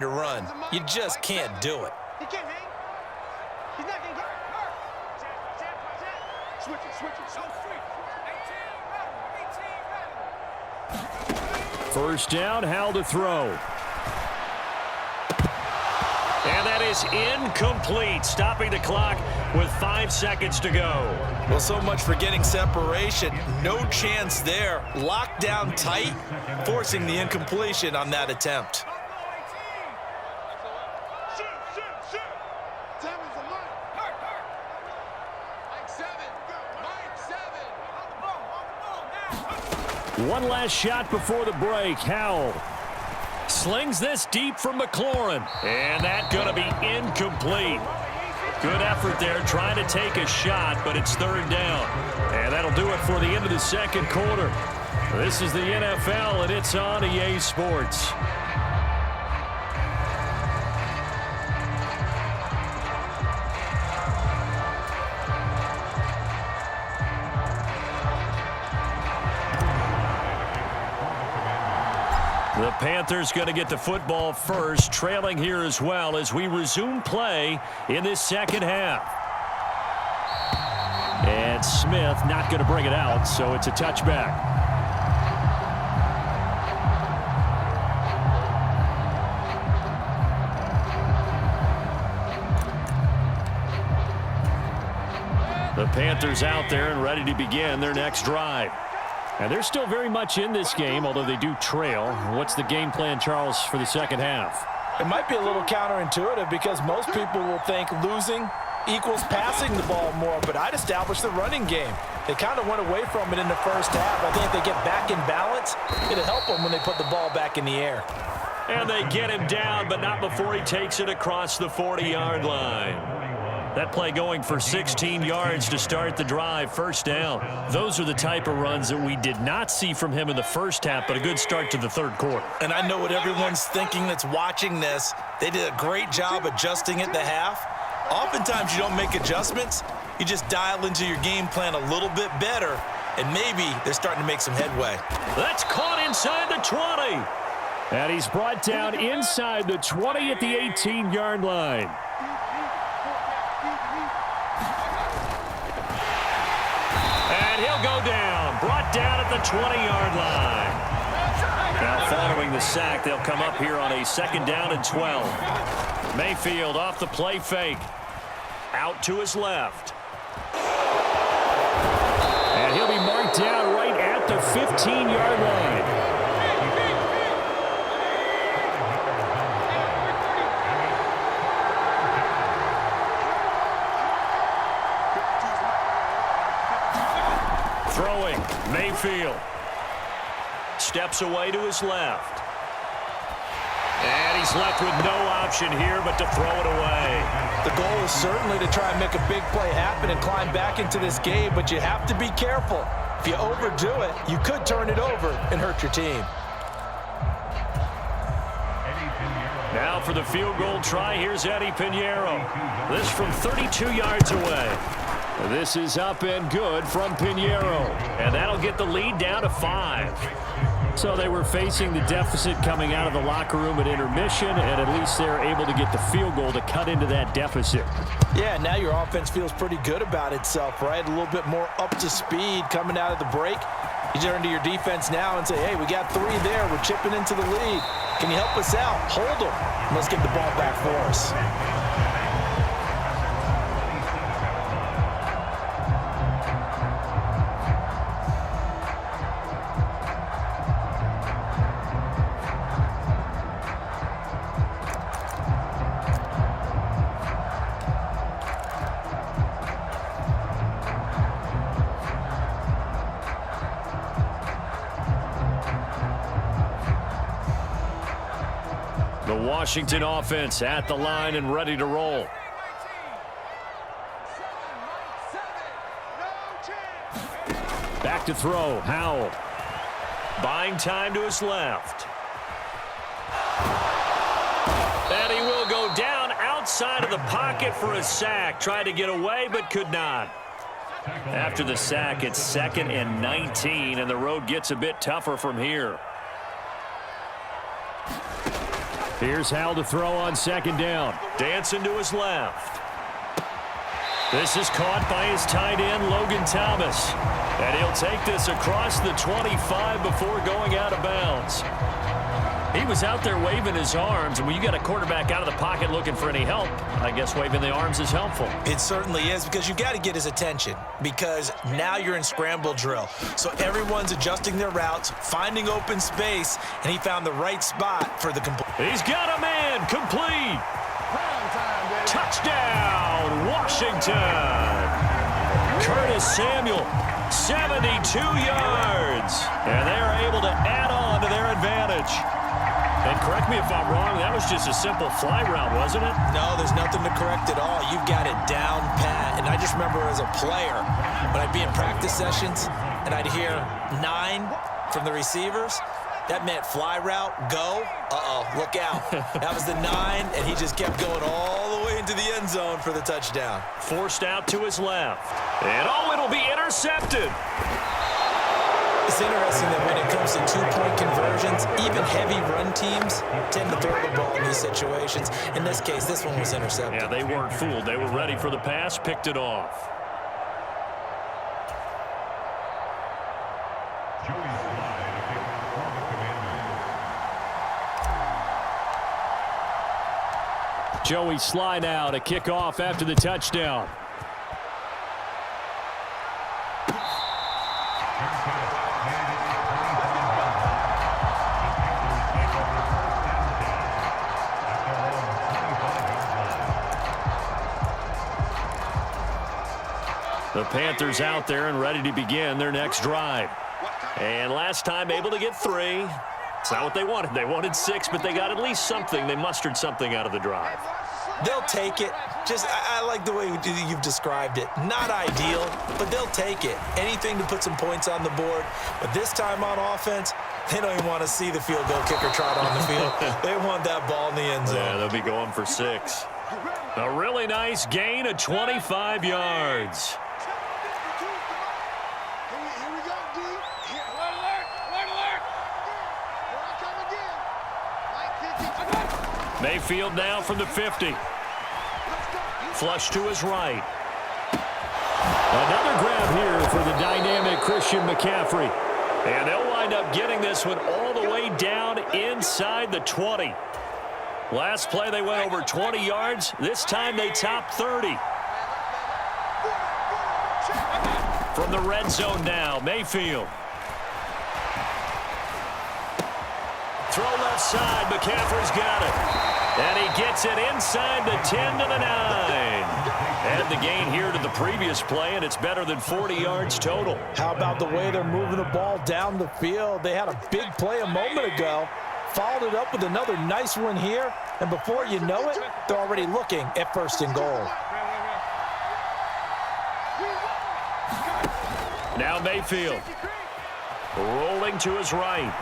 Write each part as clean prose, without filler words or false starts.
to run. You just can't do it. He can't hang. He's not going to get hurt. Switch it. First down, Howell to throw. And that is incomplete, stopping the clock with 5 seconds to go. Well, so much for getting separation. No chance there. Locked down tight, forcing the incompletion on that attempt. One last shot before the break. Howell slings this deep from McLaurin. And that's going to be incomplete. Good effort there trying to take a shot, but it's third down. And that'll do it for the end of the second quarter. This is the NFL, and it's on EA Sports. The Panthers going to get the football first, trailing here as well as we resume play in this second half. And Smith not going to bring it out, so it's a touchback. The Panthers out there and ready to begin their next drive. And they're still very much in this game, although they do trail. What's the game plan, Charles, for the second half? It might be a little counterintuitive because most people will think losing equals passing the ball more, but I'd establish the running game. They kind of went away from it in the first half. I think if they get back in balance, it'll help them when they put the ball back in the air. And they get him down, but not before he takes it across the 40-yard line. That play going for 16 yards to start the drive, first down. Those are the type of runs that we did not see from him in the first half, but a good start to the third quarter. And I know what everyone's thinking that's watching this. They did a great job adjusting at the half. Oftentimes you don't make adjustments. You just dial into your game plan a little bit better, and maybe they're starting to make some headway. That's caught inside the 20. And he's brought down inside the 20 at the 18-yard line. He'll go down, brought down at the 20-yard line. Now following the sack, they'll come up here on a second down and 12. Mayfield off the play fake. Out to his left. And he'll be marked down right at the 15-yard line. Throwing, Mayfield. Steps away to his left. And he's left with no option here but to throw it away. The goal is certainly to try and make a big play happen and climb back into this game, but you have to be careful. If you overdo it, you could turn it over and hurt your team. Now for the field goal try, here's Eddie Pinheiro. This from 32 yards away. This is up and good from Pinheiro. And that'll get the lead down to 5. So they were facing the deficit coming out of the locker room at intermission, and at least they're able to get the field goal to cut into that deficit. Yeah, now your offense feels pretty good about itself, right? A little bit more up to speed coming out of the break. You turn to your defense now and say, hey, we got 3 there. We're chipping into the lead. Can you help us out? Hold them. Let's get the ball back for us. The Washington offense at the line and ready to roll. Back to throw, Howell. Buying time to his left. And he will go down outside of the pocket for a sack. Tried to get away, but could not. After the sack, it's 2nd and 19, and the road gets a bit tougher from here. Here's Hal to throw on second down. Dancing to his left. This is caught by his tight end, Logan Thomas. And he'll take this across the 25 before going out of bounds. He was out there waving his arms, and when you got a quarterback out of the pocket looking for any help, I guess waving the arms is helpful. It certainly is, because you've got to get his attention, because now you're in scramble drill. So everyone's adjusting their routes, finding open space, and he found the right spot for the complete. He's got a man complete. Touchdown, Washington. Curtis Samuel, 72 yards. And they're able to add on to their advantage. And correct me if I'm wrong, that was just a simple fly route, wasn't it? No, there's nothing to correct at all. You've got it down pat. And I just remember as a player, when I'd be in practice sessions and I'd hear 9 from the receivers, that meant fly route, go. Uh-oh, look out. That was the 9, and he just kept going all the way into the end zone for the touchdown. Forced out to his left. And it'll be intercepted. It's interesting that when it comes to two-point conversions, even heavy run teams tend to throw the ball in these situations. In this case, this one was intercepted. Yeah, they weren't fooled. They were ready for the pass, picked it off. Joey Sly now to kick off after the touchdown. The Panthers out there and ready to begin their next drive. And last time able to get 3. It's not what they wanted. They wanted 6, but they got at least something. They mustered something out of the drive. They'll take it. I like the way you've described it. Not ideal, but they'll take it. Anything to put some points on the board. But this time on offense, they don't even want to see the field goal kicker trot on the field. They want that ball in the end zone. Yeah, they'll be going for 6. A really nice gain of 25 yards. Mayfield now from the 50. Flush to his right. Another grab here for the dynamic Christian McCaffrey. And they'll wind up getting this one all the way down inside the 20. Last play they went over 20 yards. This time they topped 30. From the red zone now, Mayfield. Throw left side, McCaffrey's got it. And he gets it inside the 10 to the 9. And the gain here to the previous play, and it's better than 40 yards total. How about the way they're moving the ball down the field? They had a big play a moment ago, followed it up with another nice one here, and before you know it, they're already looking at 1st and goal. Now Mayfield. Rolling to his right.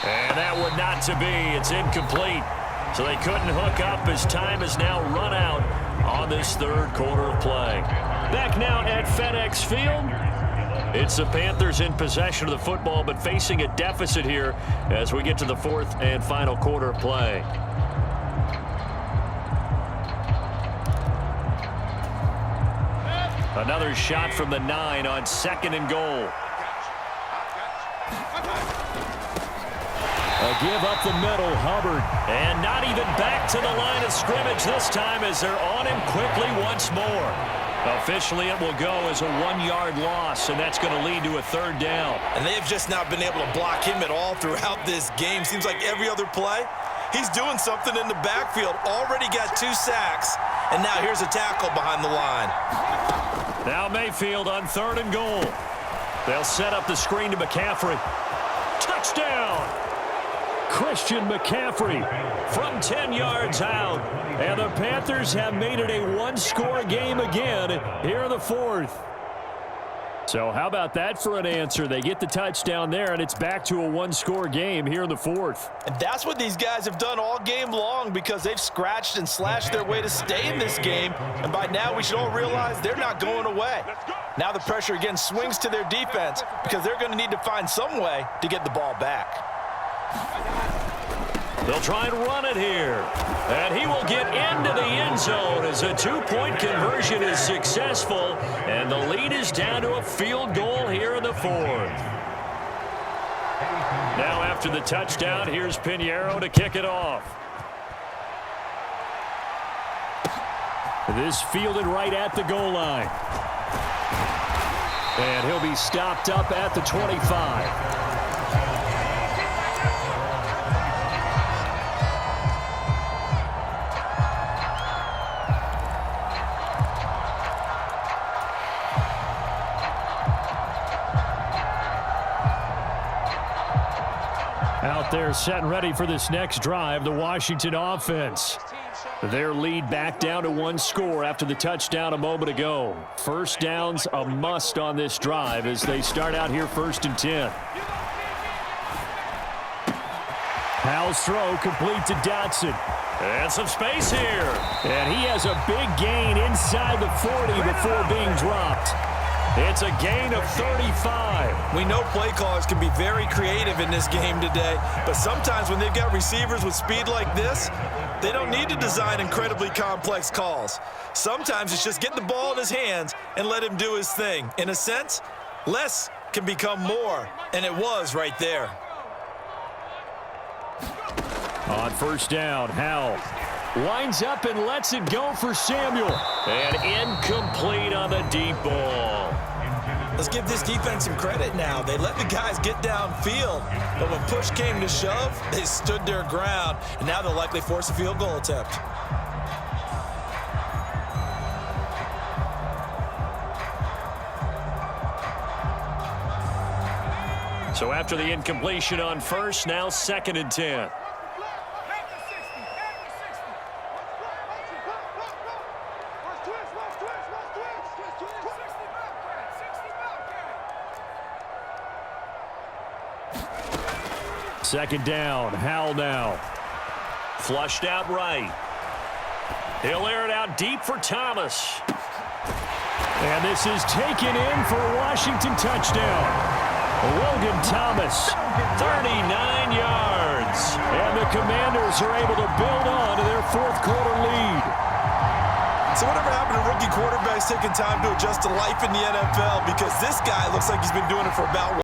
And that would not to be. It's incomplete. So they couldn't hook up as time has now run out on this 3rd quarter of play. Back now at FedEx Field. It's the Panthers in possession of the football, but facing a deficit here as we get to the 4th and final quarter of play. Another shot from the 9 on 2nd and goal. A give up the middle, Hubbard. And not even back to the line of scrimmage this time as they're on him quickly once more. Officially, it will go as a 1-yard loss, and that's going to lead to a 3rd down. And they've just not been able to block him at all throughout this game. Seems like every other play, he's doing something in the backfield. Already got 2 sacks, and now here's a tackle behind the line. Now Mayfield on 3rd and goal. They'll set up the screen to McCaffrey. Touchdown! Christian McCaffrey from 10 yards out. And the Panthers have made it a 1-score game again here in the 4th. So how about that for an answer? They get the touchdown there, and it's back to a 1-score game here in the 4th. And that's what these guys have done all game long, because they've scratched and slashed their way to stay in this game. And by now, we should all realize they're not going away. Now the pressure again swings to their defense, because they're going to need to find some way to get the ball back. They'll try and run it here. And he will get into the end zone as a two-point conversion is successful. And the lead is down to a field goal here in the fourth. Now after the touchdown, here's Pinheiro to kick it off. This fielded right at the goal line. And he'll be stopped up at the 25. Out there set and ready for this next drive, the Washington offense. Their lead back down to one score after the touchdown a moment ago. First down's a must on this drive as they start out here 1st and 10. Howell's throw complete to Dotson. And some space here. And he has a big gain inside the 40 before being dropped. It's a gain of 35. We know play callers can be very creative in this game today, but sometimes when they've got receivers with speed like this, they don't need to design incredibly complex calls. Sometimes it's just get the ball in his hands and let him do his thing. In a sense, less can become more, and it was right there. On first down, Howell winds up and lets it go for Samuel. And incomplete on the deep ball. Let's give this defense some credit now. They let the guys get downfield, but when push came to shove, they stood their ground, and now they'll likely force a field goal attempt. So after the incompletion on first, now 2nd and 10. Second down, Howell now. Flushed out right. He'll air it out deep for Thomas. And this is taken in for a Washington touchdown. Logan Thomas, 39 yards. And the Commanders are able to build on to their 4th quarter lead. So whatever happened to rookie quarterbacks taking time to adjust to life in the NFL, because this guy looks like he's been doing it for about